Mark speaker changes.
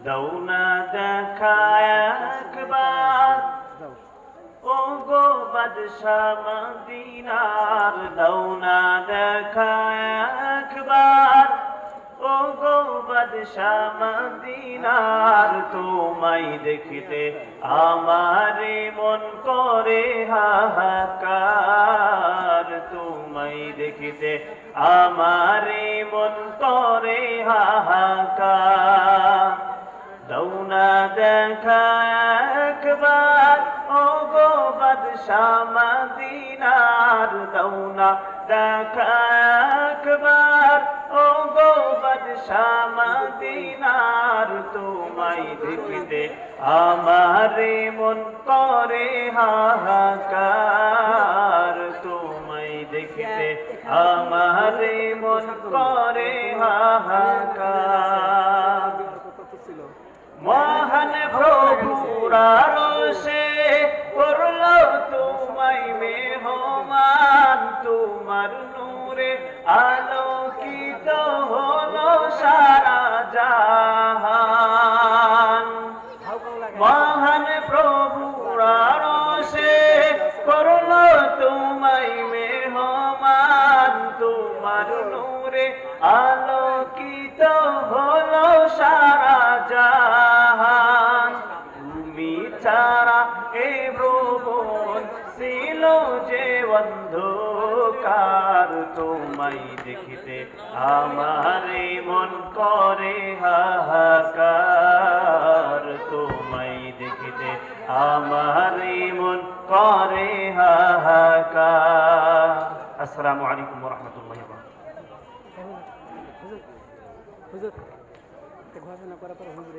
Speaker 1: দাও না দেখা একবার ও গো বাদশা মদিনার, দাও না দেখা একবার ও গো বাদশা মদিনার। তোমায় দেখিতে আমারে মন করে হাহাকার, তোমায় দেখিতে আমারে মন করে হাহাকার। দাও না দেখা একবার ও গো বাদশা মদিনার, দাও না দেখা একবার ও গো বাদশা মদিনার। তোমায় দেখিতে আমারে মন করে হাহাকার, তোমায় দেখিতে আমারে মন করে হাহাকার। মহান প্রভুর আরশে করল তোমায় মেহমান, তোমার নূরে আলোকিত হলো সারা জাহান। মহান প্রভুর আরশে করল তোমায় মেহমান, তোমার নূরে আলোকিত হলো সারা জাহান। তুমি ছাড়া এ ভুবন ছিল যে অন্ধকার, তোমায় দেখিতে আমারে মন করে হাহাকার, তোমায় দেখিতে আমারে মন করে হাহাকার। আসসালামু আলাইকুম ওয়া রাহমাতুল্লাহি ওয়া বারাকাতুহু। হুজুর ঘোষণা করার পর হুজুর